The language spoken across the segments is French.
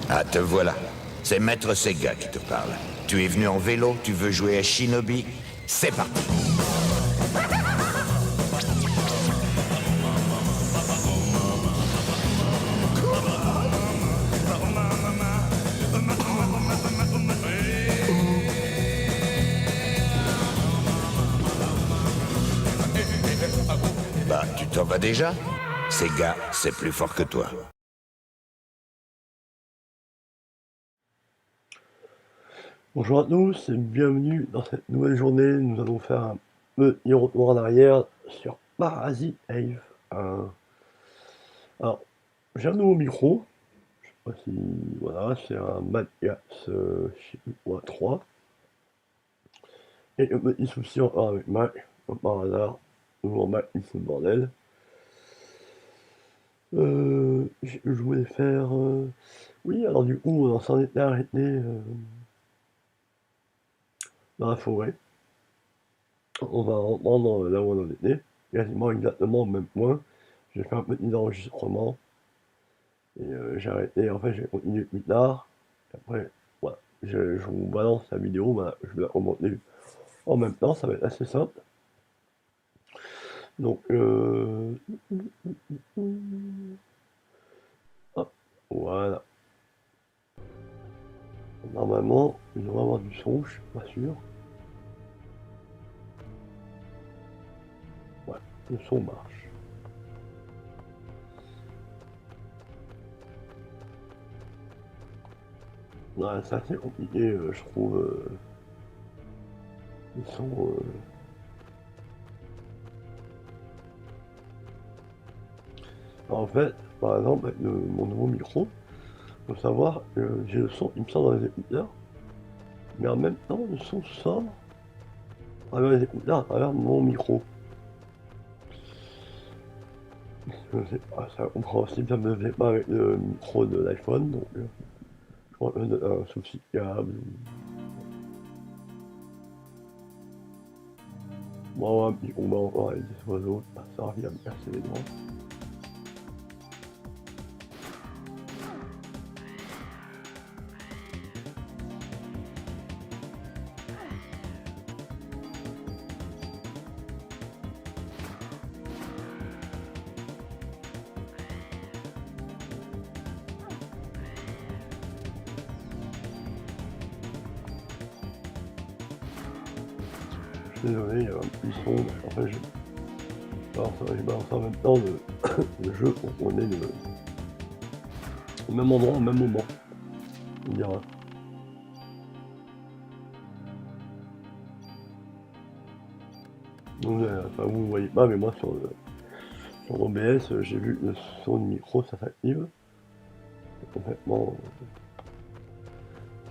Ah, te voilà. C'est Maître Sega qui te parle. Tu es venu en vélo, tu veux jouer à Shinobi? C'est parti. Bah, tu t'en vas déjà? Sega, c'est plus fort que toi. Bonjour à tous et bienvenue dans cette nouvelle journée. Nous allons faire un petit retour en arrière sur Parasite Eve. Alors, j'ai un nouveau micro. Je sais pas si. Voilà, c'est un Mathias, je sais plus quoi, 3. Et un petit souci encore avec Mac, comme par hasard. Toujours Mac, il fout le bordel. Je voulais faire. Oui, alors du coup, on s'en était arrêté dans la forêt. On va reprendre là où on en était, quasiment exactement au même point. J'ai fait un petit enregistrement et j'ai arrêté. En fait, j'ai continué plus tard. Et après, voilà, je vous balance la vidéo, voilà, je vais la remonter en même temps, ça va être assez simple. Donc, hop, voilà. Normalement, il devrait avoir du son, je suis pas sûr. Ouais, le son marche. Ouais, c'est assez compliqué, je trouve, le son. En fait, par exemple, avec mon nouveau micro, faut savoir que j'ai le son qui me sort dans les écouteurs, mais en même temps, le son sort à travers les écouteurs, à travers mon micro. Je sais pas, c'est incompréhensible, ça me faisait pas avec le micro de l'iPhone, donc je crois que c'est un souci de câble. Bon, un petit combat encore avec des oiseaux, ça revient à me casser les doigts. Je suis désolé, il y a un petit son, en fait, je balance en même temps le jeu pour qu'on ait au même endroit, au même moment, on dira. Donc, enfin, vous ne voyez pas, mais moi sur OBS, j'ai vu le son du micro, ça s'active. C'est complètement.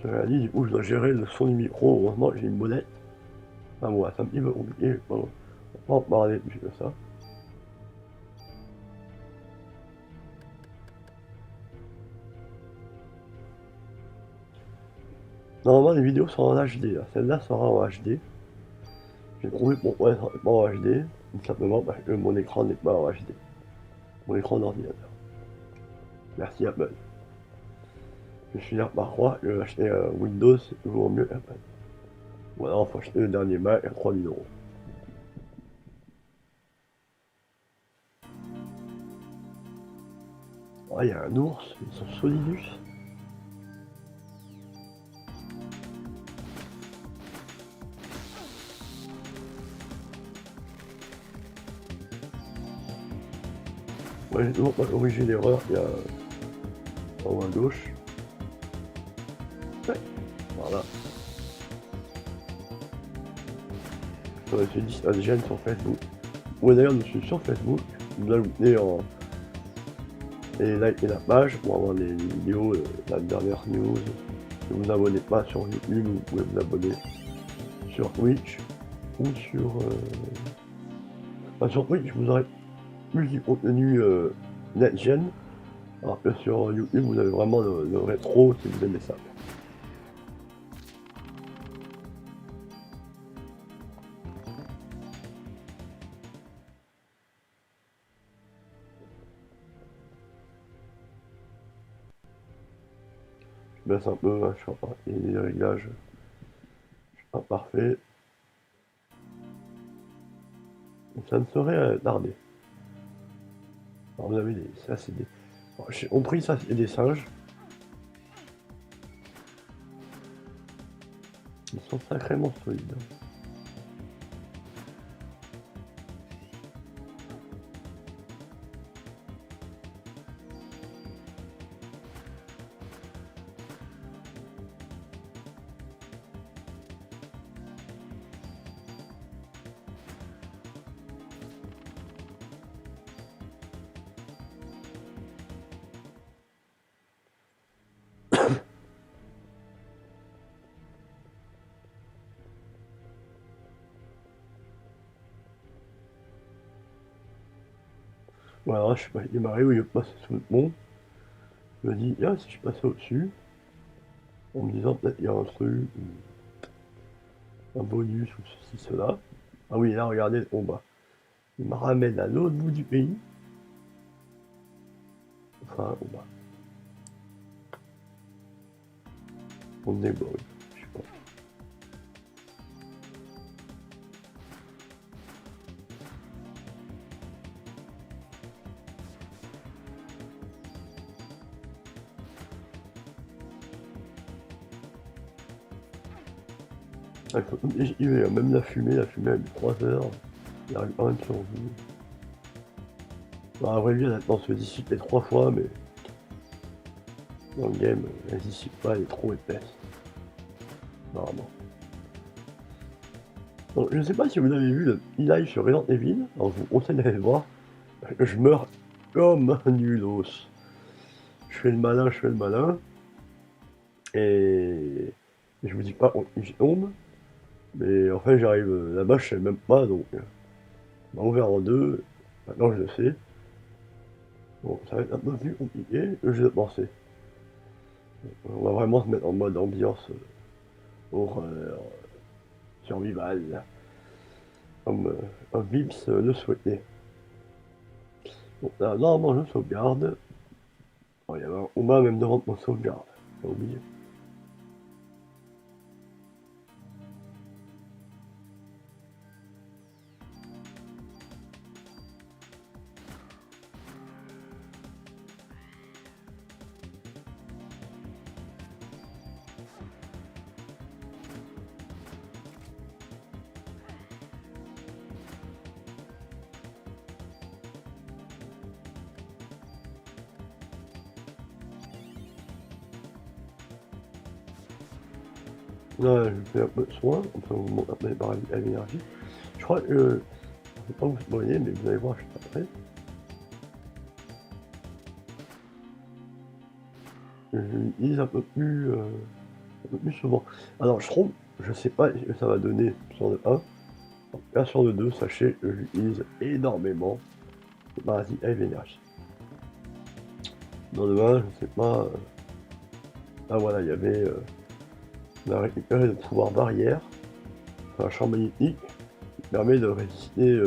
Je réalise, du coup, je dois gérer le son du micro. Heureusement, j'ai une molette. Enfin, bon, c'est un petit peu compliqué. On va pas en parler plus que ça. Normalement, les vidéos sont en HD. Celle-là sera en HD. J'ai trouvé pourquoi elle serait pas en HD. Tout simplement parce que mon écran n'est pas en HD. Mon écran d'ordinateur. Merci Apple. Je suis là par contre que acheter Windows, c'est toujours mieux qu'Apple. Ou alors, faut acheter le dernier Mac à 3000 €. Ah, il y a un ours, ils sont solidus. Moi, j'ai toujours pas corrigé l'erreur qu'il y a en haut à gauche. Ouais, voilà. J'aurais fait 10 à Gênes sur Facebook. Ouais, d'ailleurs, je suis sur Facebook. Vous ajoutez et likez la page pour avoir les vidéos, la dernière news. Si vous abonnez pas sur YouTube, vous pouvez vous abonner sur Twitch ou enfin, sur Twitch, vous aurez plus du contenu next-gen, alors que sur YouTube, vous avez vraiment le rétro si vous aimez ça. baisse un peu, hein, je sais pas, et les réglages imparfaits. Ça ne saurait tarder. Alors vous avez des. Ça c'est des. Alors, j'ai compris ça c'est des singes. Ils sont sacrément solides. Voilà, je sais pas, il m'arrive où il passe sous le pont. Je me dis, ah, si je passais au-dessus, en me disant peut-être il y a un truc, un bonus ou ceci, cela. Ah oui, là, regardez, bon bah, il me ramène à l'autre bout du pays. Enfin, bon bah, on est bon, je sais pas. Il y a même la fumée elle a mis 3 heures. Il arrive quand même sur vous. Bah, à vrai dire, elle se dissipe les 3 fois, mais dans le game, elle se dissipe pas, elle est trop épaisse. Normalement. Donc, je sais pas si vous avez vu le e-live sur Resident Evil, alors je vous conseille d'aller le voir. Je meurs comme un nulos. Je fais le malin, et je vous dis pas quand je tombe, mais en fait j'arrive là-bas, je sais même pas, donc on m'a ouvert en deux, maintenant je le sais. Bon, ça va être un peu plus compliqué que je le pensais. On va vraiment se mettre en mode ambiance horreur, survival, comme un Vips le souhaitait. Bon, là, normalement je sauvegarde. Oh, il y avait un combat même devant mon sauvegarde, j'ai oublié. Là, je fais un peu de soin, on peut vous montrer après par l'énergie. Je crois que, je ne vais pas vous spoiler, mais vous allez voir juste après. Je l'utilise un peu plus souvent. Alors, je trouve, je sais pas ce que ça va donner sur le 1. Là, sur le 2, sachez que j'utilise énormément les parasites Hive Energy. Dans le 1, je sais pas. Ah voilà, il y avait. On a récupéré le pouvoir barrière, un champ magnétique qui permet de résister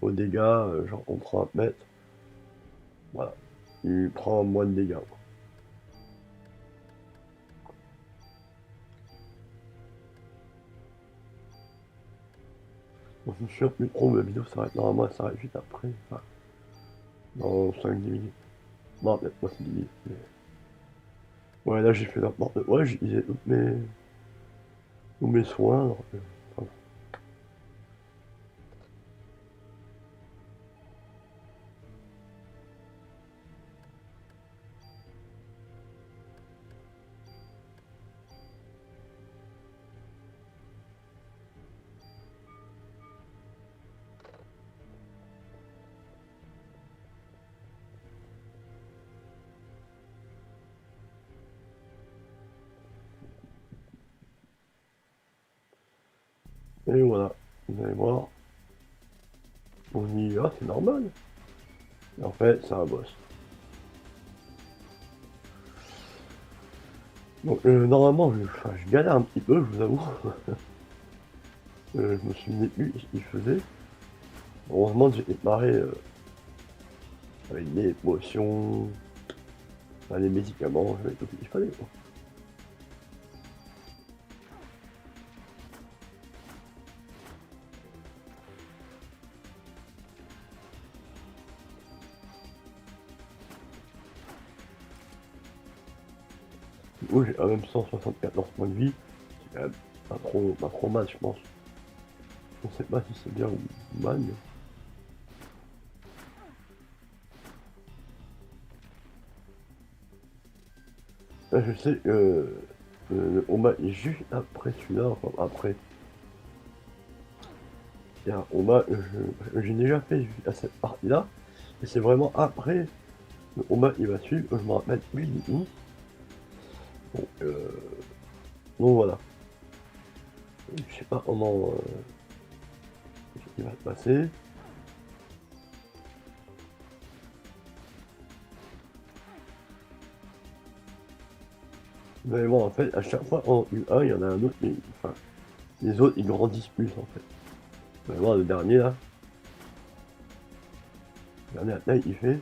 aux dégâts, genre on prend 1 mètre. Voilà, il prend moins de dégâts. Bon, je me souviens plus trop, mais la vidéo s'arrête normalement, elle s'arrête juste après, enfin, dans 5-10 minutes. Non, peut-être pas 10 minutes, mais... Ouais, là j'ai fait n'importe quoi, j'ai utilisé tous mes soins, alors que... Enfin, et voilà, vous allez voir. On dit, ah c'est normal. Et en fait, c'est un boss. Donc normalement, je galère un petit peu, je vous avoue. Je me souvenais plus ce qu'il faisait. Heureusement que j'ai démarré avec des potions, les médicaments, j'avais tout ce qu'il fallait, quoi. Moi j'ai quand même 174 points de vie, c'est quand même pas trop mal je pense. Je sais pas si c'est bien ou mal, mais... Là, je sais que le combat est juste après celui-là, enfin après. Il y a un combat que j'ai déjà fait à cette partie-là, et c'est vraiment après le combat il va suivre, que je me rappelle plus du tout. Donc voilà. Je sais pas comment il va se passer. Mais bon, en fait, à chaque fois en U1, il y en a un autre, mais enfin, les autres ils grandissent plus en fait. Mais bon, le dernier là, le dernier attaque il fait.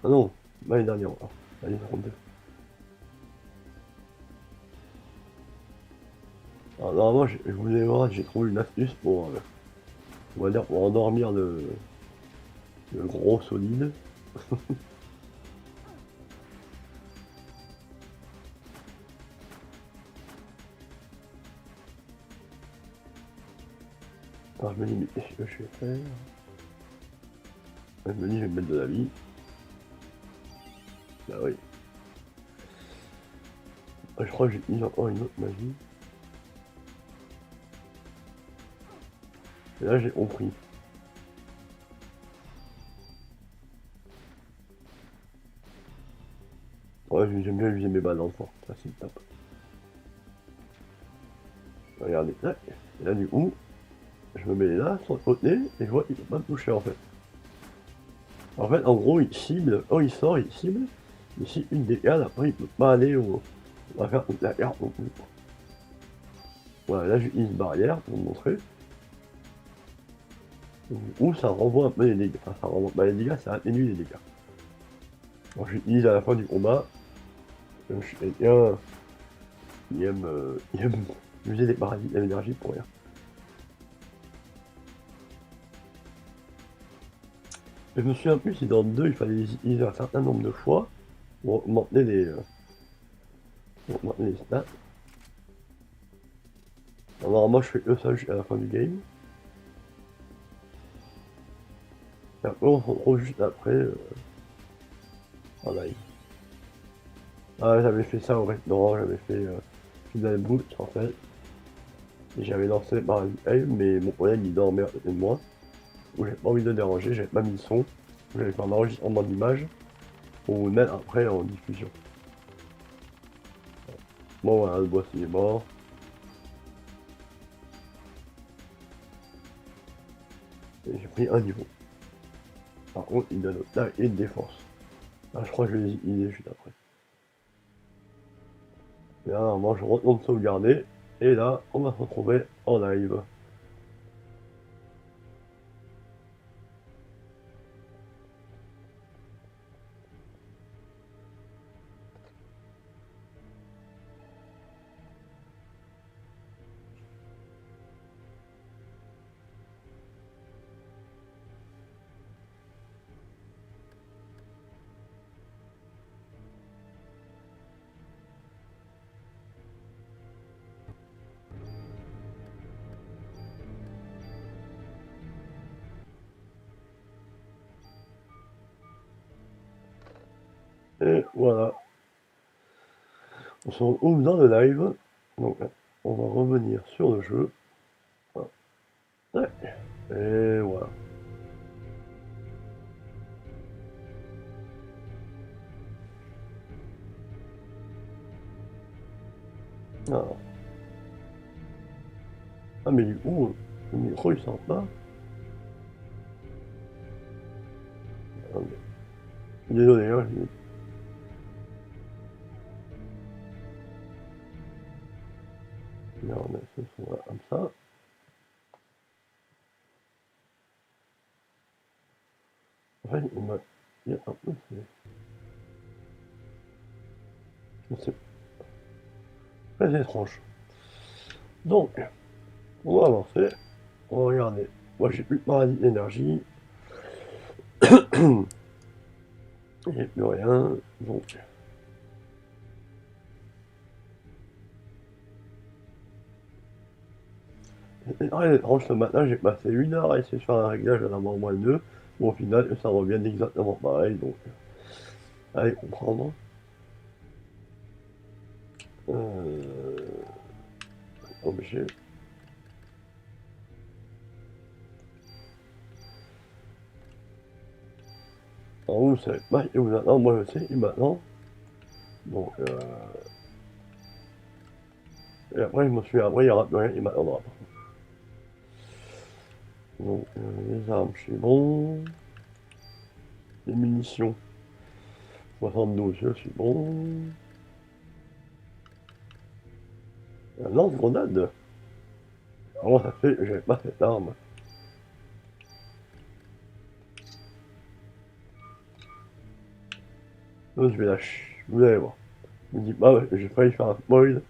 Ah non, pas les derniers encore. Allez, 32. Alors normalement, je voulais voir, j'ai trouvé une astuce pour, on va dire, pour endormir le gros solide. Alors je me dis, mais qu'est-ce que je vais faire? Je me dis, je vais me mettre de la vie. Bah oui. Je crois que j'ai mis encore une autre magie. Et là, j'ai compris. Ouais, j'aime bien user mes balles dans le fort. Ça, c'est le top. Regardez, là, et là, du coup, je me mets là, sur le côté, et je vois qu'il peut pas me toucher, en fait. En fait, en gros, il cible, quand il sort, il cible. Mais si une dégage, après, il peut pas aller au... On va faire toute la carte non plus. Voilà, là, j'utilise barrière pour vous montrer. Ou ça renvoie un peu les dégâts. Enfin, ça renvoie pas les dégâts, ça atténue les dégâts. Alors, j'utilise à la fin du combat. Je suis quelqu'un qui aime user des paradis d'énergie pour rien. Je me souviens plus si dans le 2 il fallait les utiliser un certain nombre de fois pour augmenter les stats. Alors, normalement je fais que ça jusqu'à la fin du game. Et après on se retrouve juste après en live. Ah, j'avais fait ça au restaurant, j'avais fait Final Boot en fait. Et j'avais lancé par mais mon collègue il dormait à côté de moi. Donc j'avais pas envie de le déranger, j'avais pas mis le son. J'avais fait un enregistrement d'image pour le mettre après en diffusion. Bon voilà, le boss il est mort. Et j'ai pris un niveau. Par contre il donne attaque et de défense. Là je crois que je vais les utiliser juste après. Et là normalement je retourne sauvegarder. Et là on va se retrouver en live. Et voilà. On se retrouve dans le live. Donc on va revenir sur le jeu. Ouais. Et voilà. Ah. Ah mais du coup, le micro il sort pas. Attendez. Désolé, hein, je vais remettre ce son là comme ça. En fait, on m'a dit un peu, c'est très étrange. Donc, on va avancer. On va regarder. Moi j'ai plus de maladie d'énergie. Il n'y a plus rien, donc... C'est très étrange, ce matin, j'ai passé 1 heure à essayer de faire un réglage à la mort moins 2. Bon, au final, ça revient exactement pareil, donc... Allez comprendre. Objet. Alors vous savez pas, et vous maintenant, moi je sais, et maintenant. Donc, et après je me suis après il n'y aura plus rien, et maintenant on aura pas. Donc, les armes, c'est bon. Les munitions. 72, je suis bon. Un lance-grenade. Comment ça fait que j'avais pas cette arme? Donc je vais lâcher. Vous allez voir. Je me dis pas, j'ai failli faire un spoil.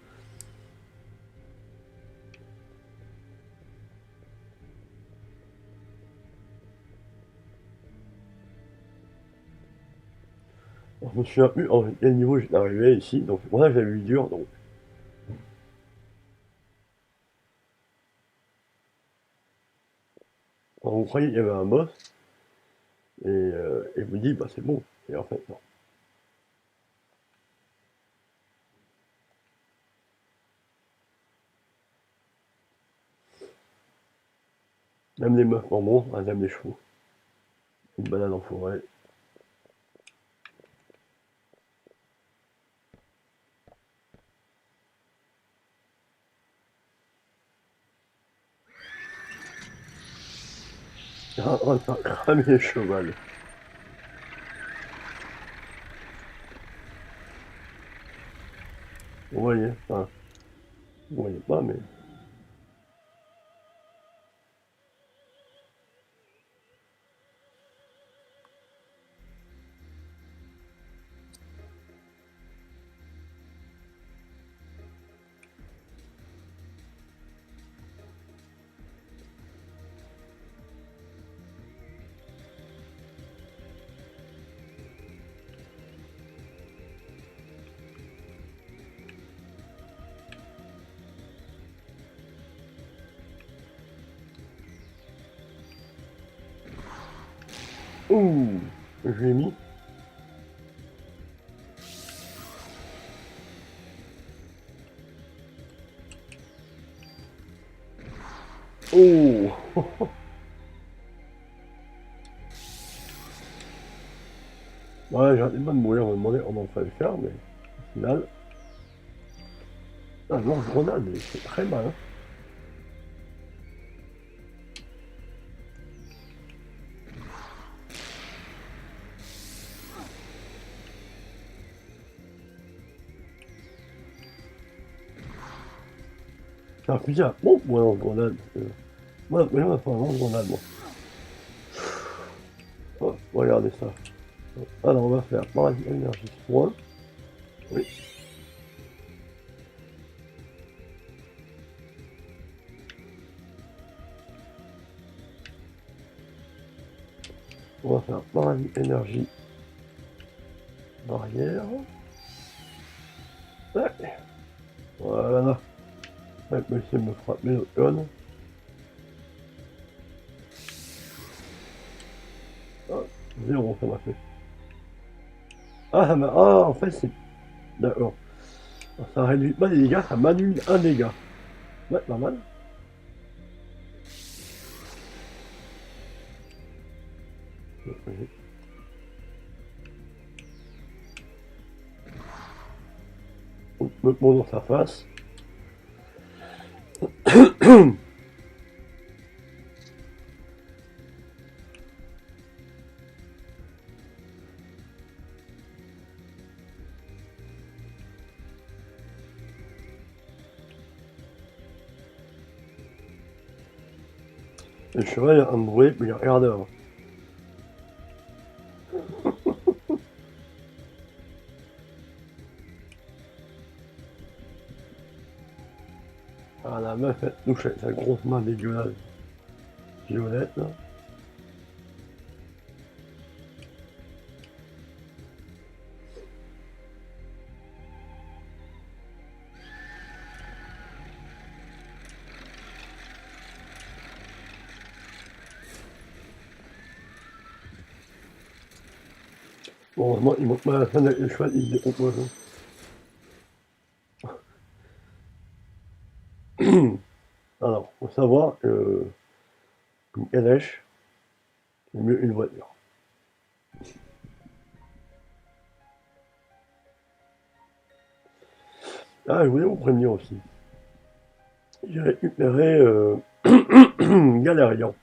Alors, je me souviens plus en quel niveau j'étais arrivé ici, donc c'est pour ça que j'avais eu dur, donc. Quand vous croyez qu'il y avait un boss, et vous dites, bah c'est bon. Et en fait, non. Même les meufs en bon, elles aiment les chevaux. Une balade en forêt. On va cramer les chevals. Vous voyez, enfin, vous voyez pas, mais... Ouh, je l'ai mis. Oh. Ouais, j'arrêtais pas de mourir, on me demandait comment on fallait faire, mais au final... Ah non, grenade, c'est très mal. Hein. C'est un fusil à pompe, moi, lance-grenade. Moi, on va faire un lance-grenade, moi. Oh, regardez ça. Alors, on va faire paradis énergie point. Oui. On va faire paradis énergie barrière. Ouais. Voilà. Ouais, mais essayer de me frapper le con. Ah, 0, ça m'a fait. Ah, en fait, c'est... D'accord. Ça réduit pas les dégâts, ça m'annule un dégât. Ouais, pas mal. Me pose dans sa face. Et le cheval a un bruit, mais il regarde avant. Ah, la meuf, elle touche avec sa grosse main dégueulasse. Violette, là. Heureusement, il manque pas la scène avec les chevaux, il se décompose. Alors, faut savoir que une calèche, c'est mieux une voiture. Ah, je voulais vous prévenir aussi. J'ai récupéré Galérian.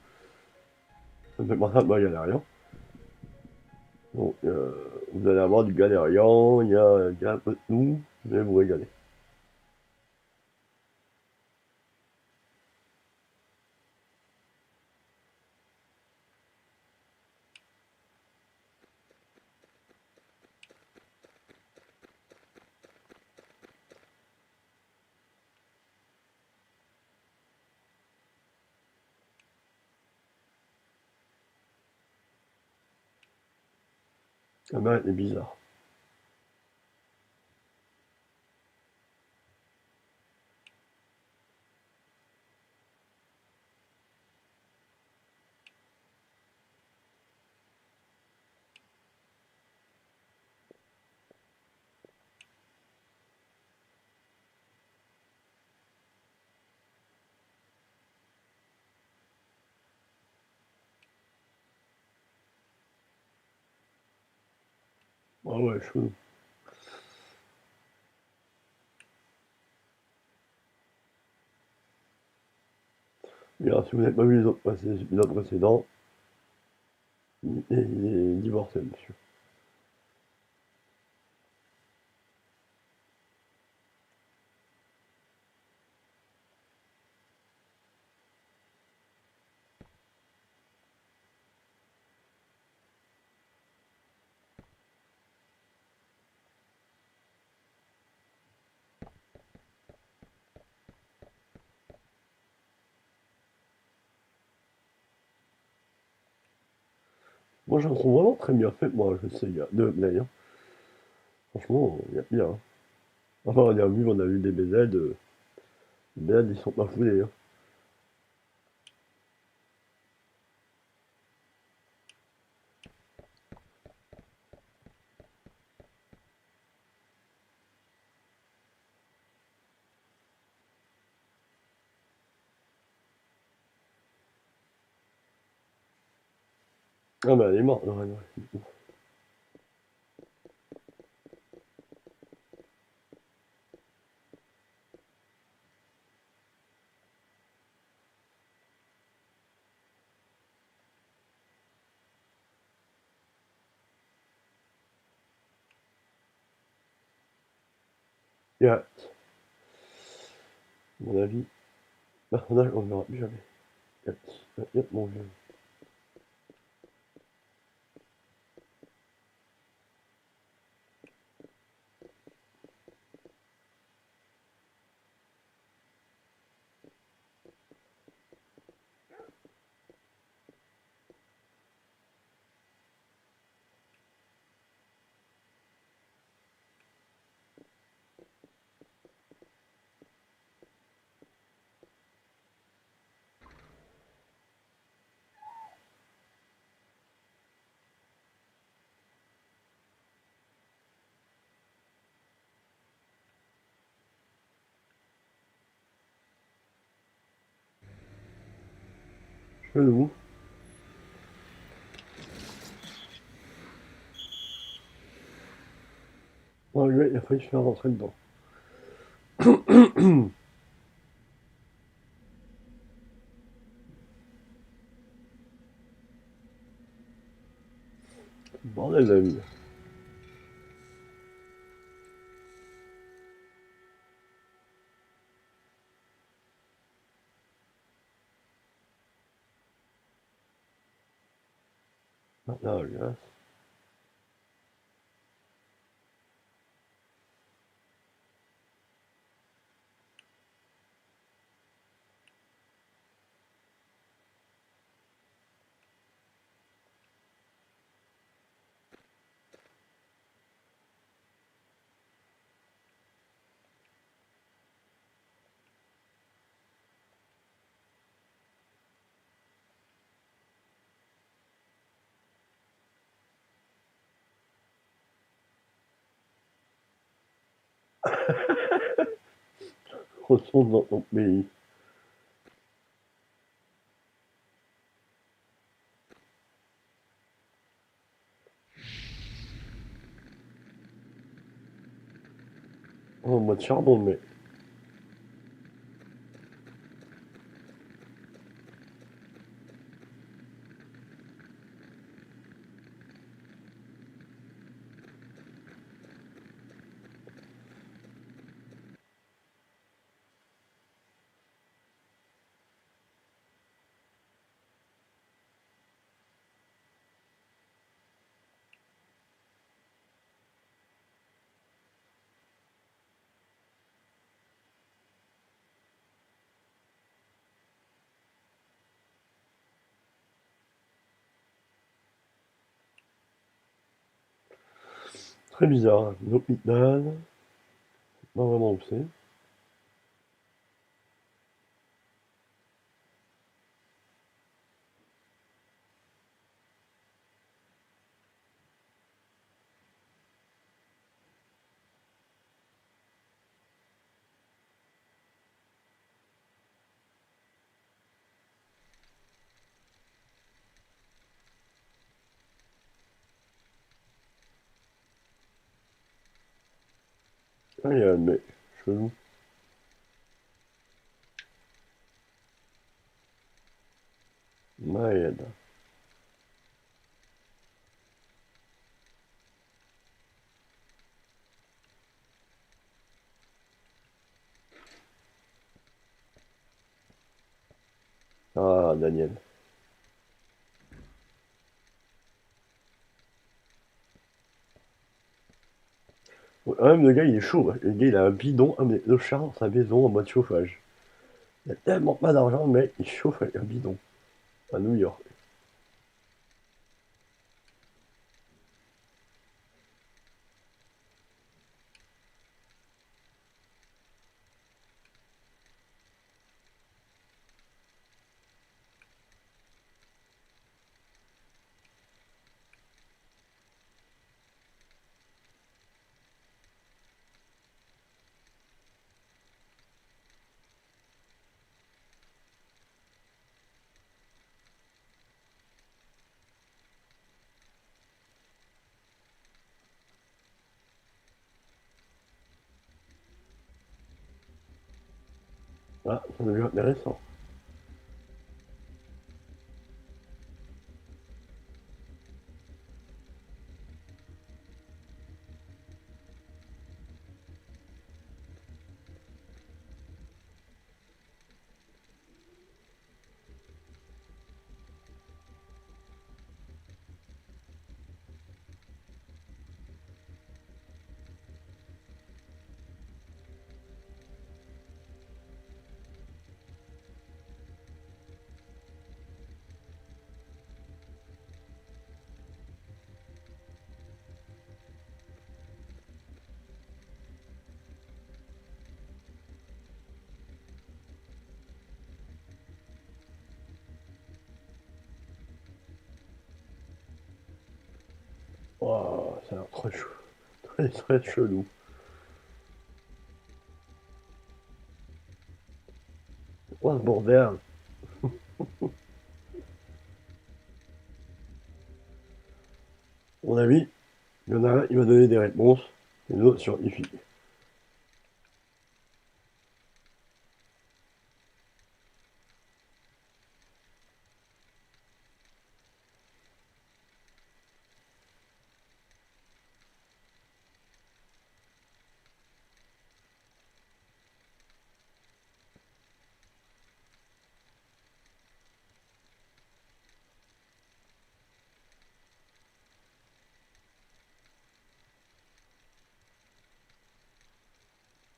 Ça me fait penser à moi, Galérian. Donc, vous allez avoir du Galérian, il y a un peu de tout, vous allez vous régaler. La main est bizarre. Ah ouais, chelou. Et alors, si vous n'avez pas vu les épisodes précédents, il est divorcé, monsieur. Moi, je le trouve vraiment très bien fait, moi, je sais, il y a deux Play, hein. Franchement, il y a bien, hein. Enfin, on a vu des BZ, les BZ, ils sont pas foulés, hein. Ah, mais elle est morte, Lorraine, ouais. Il y a, à mon avis, personnage, on ne verra plus jamais. Il y a mon vieux. Chelou. Oh, lui, il a failli se faire rentrer dedans. Bordel de la vie. Là, regarde. Retourne dans ton pays. En mode charbon, mais. Très bizarre. L'hôpital. Pas vraiment où c'est. Ah, il y a un mec. Chelou. Maël. Ah, Daniel. Ouais, quand même, le gars, il est chaud. Le gars, il a un bidon, de char dans sa maison en mode chauffage. Il a tellement pas d'argent, mais il chauffe avec un bidon. À New York. Ah, ça devient intéressant. Waouh, ça a l'air très chaud. Très très chelou. Oh, ce bordel. À mon avis, il y en a un, il va donner des réponses, et l'autre scientifique.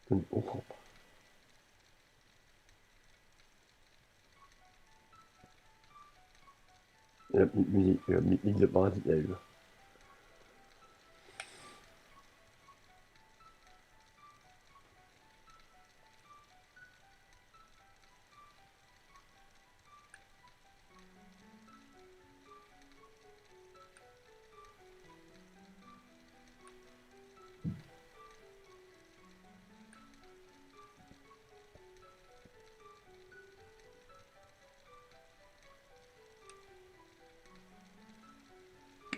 Je ne comprends pas. Et la petite musique, la musique de Parasite.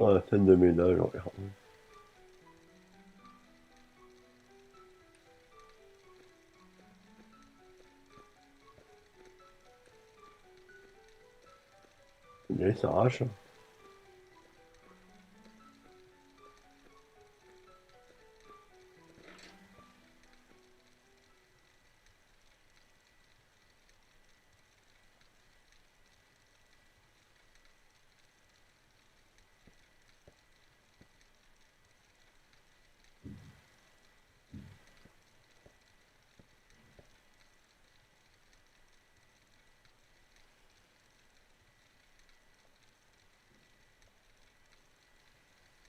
Ouais, scène de ménage, regarde. Il s'arrache.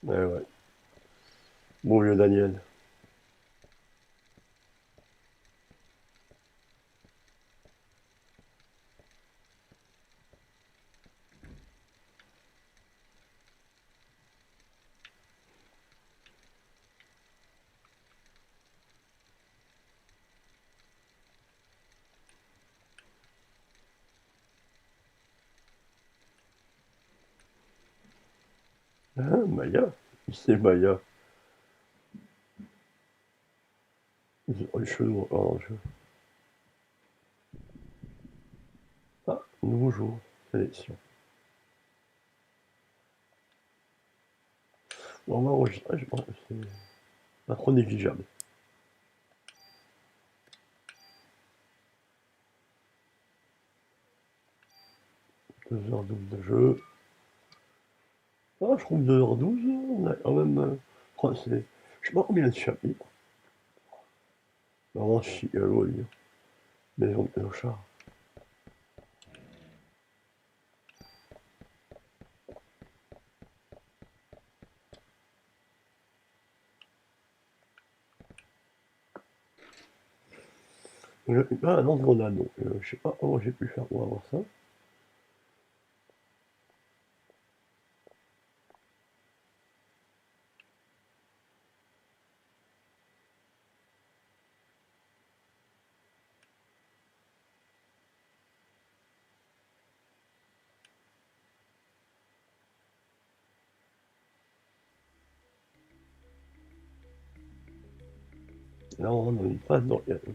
Ouais, ouais. Bon vieux Daniel. Ah, Maya. C'est Maya. Ils ont les cheveux encore dans le jeu. Ah, nouveau jour. Sélection. On va enregistrer, je pense que c'est pas trop négligeable. 2h12 de jeu. Ah, je trouve 2h12, on a quand même. Oh, c'est. Je sais pas combien de chapitres. Vraiment chialot, lui. Maison de clochard. Je n'ai pas un lance grenade, donc je sais pas comment j'ai pu faire pour avoir ça. Là, on rentre dans une phase d'orgasme.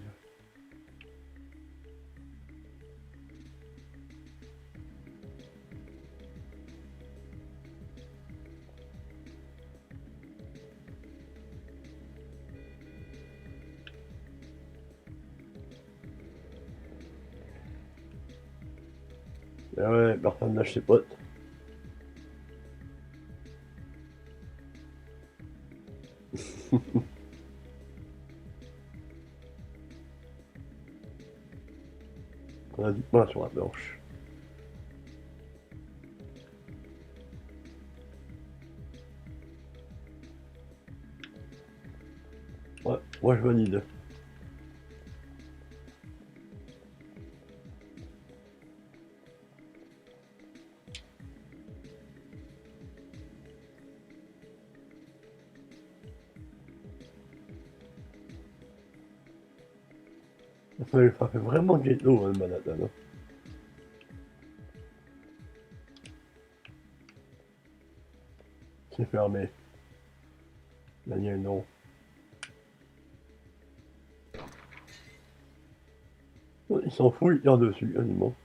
Ah ouais, personne lâche ses potes. On a du pain sur la planche. Ouais, moi je valide. Ça fait vraiment ghetto, hein, le Manhattan. Hein. C'est fermé. Daniel, non. Il s'en fout, il tire dessus, quasiment.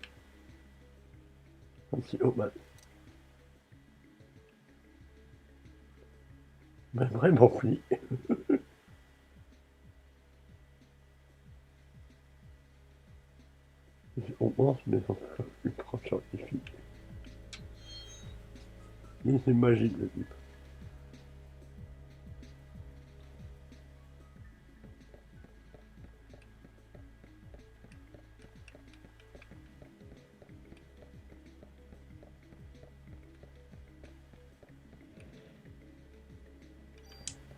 Un psychopathe. Mais vraiment, oui. On pense, mais c'est ultra scientifique. Mais c'est magique, le type.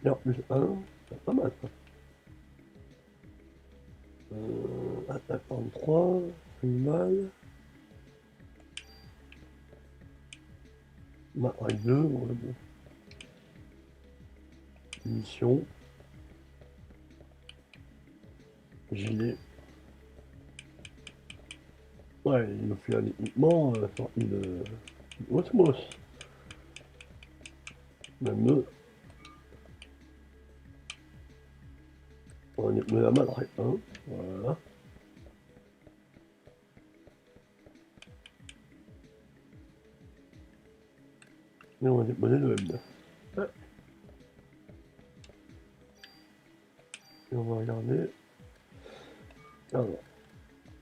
Et en plus, c'est pas mal, ça. Attaque 33, animal. Matraque 2, ouais, bon. Mission. Gilet. Ouais, il nous fait un équipement sorti de Osmos. Même nous, on est la malle, hein. Voilà. Et on va déposer le M9. Ouais. Et on va regarder. Alors,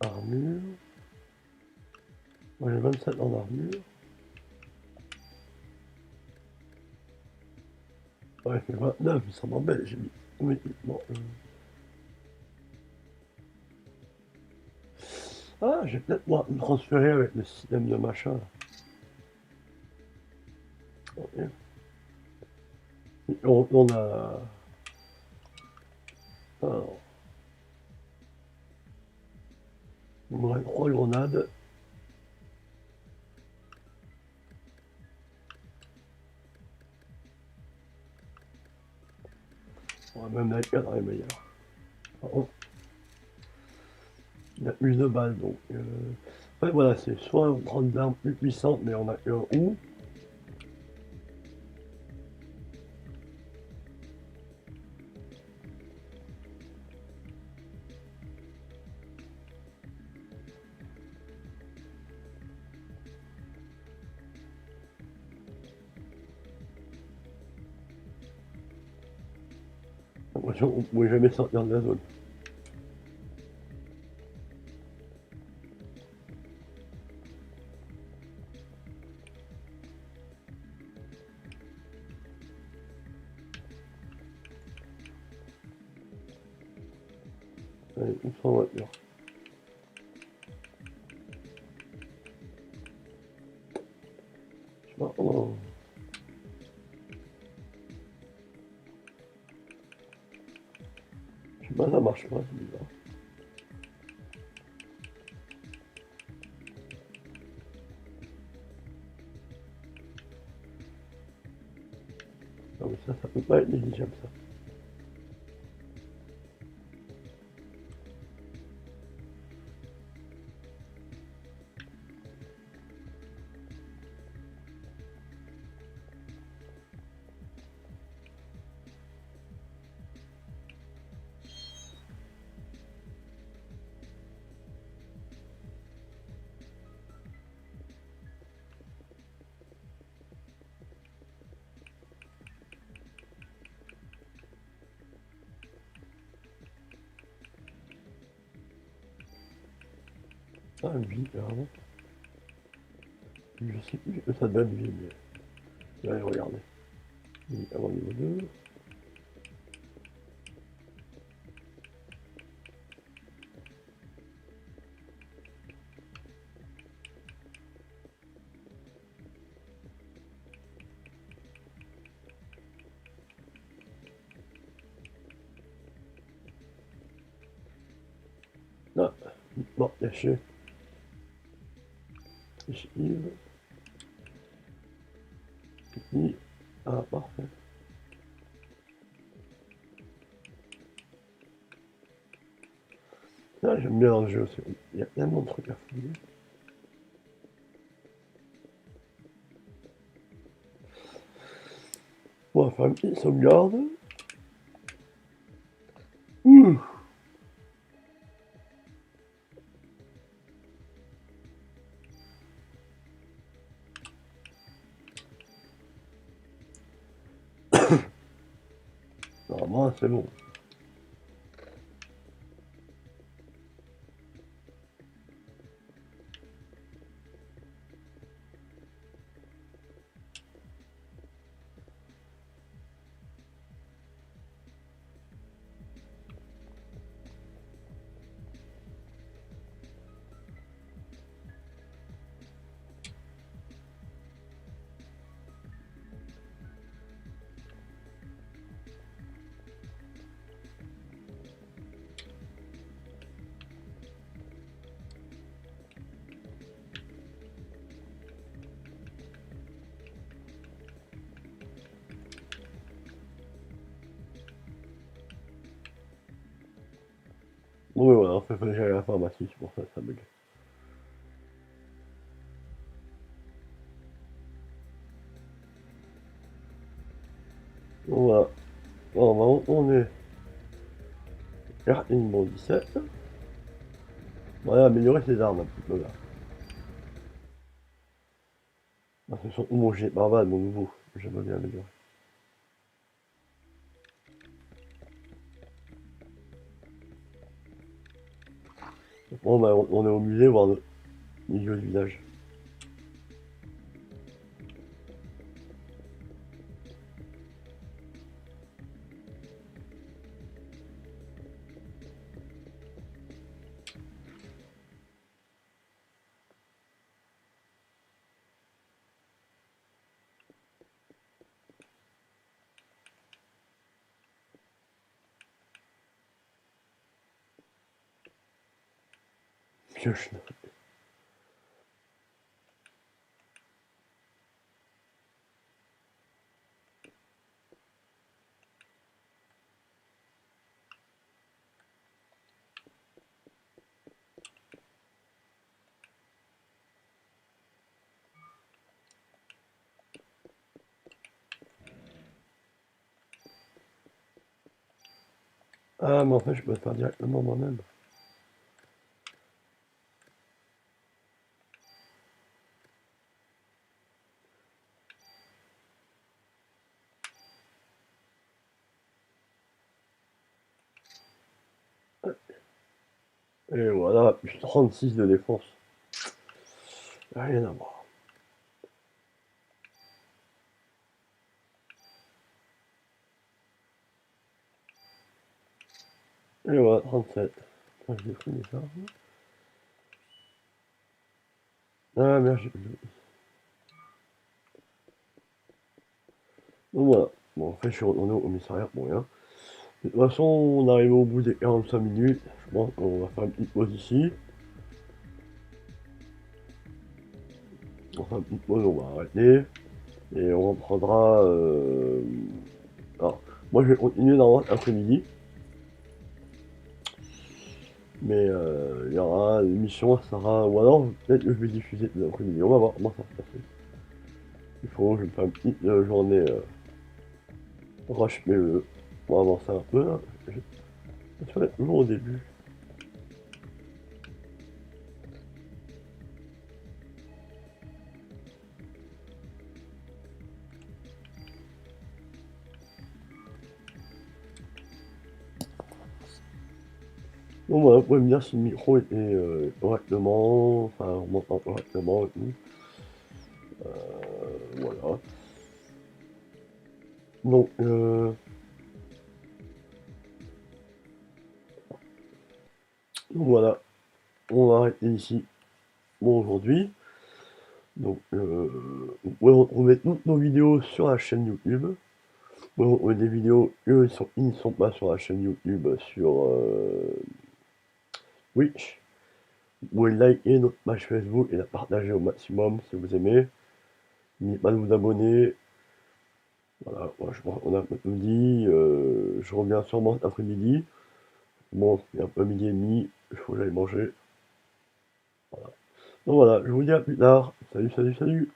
armure. Moi j'ai 27 en armure. Ouais, c'est 29, ça m'embête, j'ai mis. Oui, bon. Ah, j'ai peut-être moi me transférer avec le système de machin. Là. Ok. On a. Alors, il me reste 3 grenades. On va même la 4 est meilleure. Par contre, il y a plus de balles donc. En fait, voilà, c'est soit on prend des armes plus puissantes, mais on a qu'un ou. J'ai l'impression qu'on ne pouvait jamais sortir de la zone. Allez, on s'en voiture. Je sais pas, oh. Je sais pas, ça marche pas, c'est bizarre. Non mais ça peut pas être négligeable ça. Ah, une vie, carrément. Je sais plus que ça donne vie, mais. Je vais aller regarder. Avant niveau 2. Ah, bon, caché. Yves. Yves. Ah, parfait. Ah, j'aime bien dans le jeu aussi. Il y a tellement de trucs à fouiller. On va faire une petite sauvegarde. Ouh. Normalement, c'est bon. Bon, mais voilà, en fait, il fallait que j'aille à la pharmacie, c'est pour ça que ça bug. Donc voilà. Alors, on va retourner carte numéro 17. On va améliorer ses armes un petit peu là. Ah, ce sont mon jet barbade, mon nouveau. J'aimerais bien améliorer. Bon, bah, on est au musée voir le milieu du village. Pioche. Ah, mais en fait, je peux le faire directement moi-même. Et voilà, plus 36 de défense. Rien à voir. Et voilà, 37. Enfin, je détruis ça. Ah merde, j'ai plus de... Donc voilà. Bon, en fait, je suis retourné au commissariat pour rien. De toute façon, on arrive au bout des 45 minutes. Je pense qu'on va faire une petite pause ici. On va faire une petite pause, on va arrêter. Et on reprendra... Alors, moi, je vais continuer dans l'après-midi. Mais il y aura l'émission, ça sera... Ou alors, peut-être que je vais diffuser l'après-midi. On va voir comment ça va se passer. Il faut que je me fasse une petite journée rush PE. On va avancer un peu là. Je serai toujours au début. Donc voilà, vous pouvez me dire si le micro était correctement, enfin on m'entend correctement et tout. Voilà. Donc, voilà, on va arrêter ici pour aujourd'hui. Donc vous pouvez retrouver toutes nos vidéos sur la chaîne YouTube. Vous pouvez retrouver des vidéos, ils ne sont pas sur la chaîne YouTube, sur Twitch. Vous pouvez liker notre page Facebook et la partager au maximum si vous aimez. N'oubliez pas de vous abonner. Voilà, moi, je pense qu'on a un peu tout dit. Je reviens sûrement cet après-midi. Bon, il est un peu midi et demi, il faut que j'aille manger. Voilà. Donc voilà, je vous dis à plus tard. Salut, salut, salut.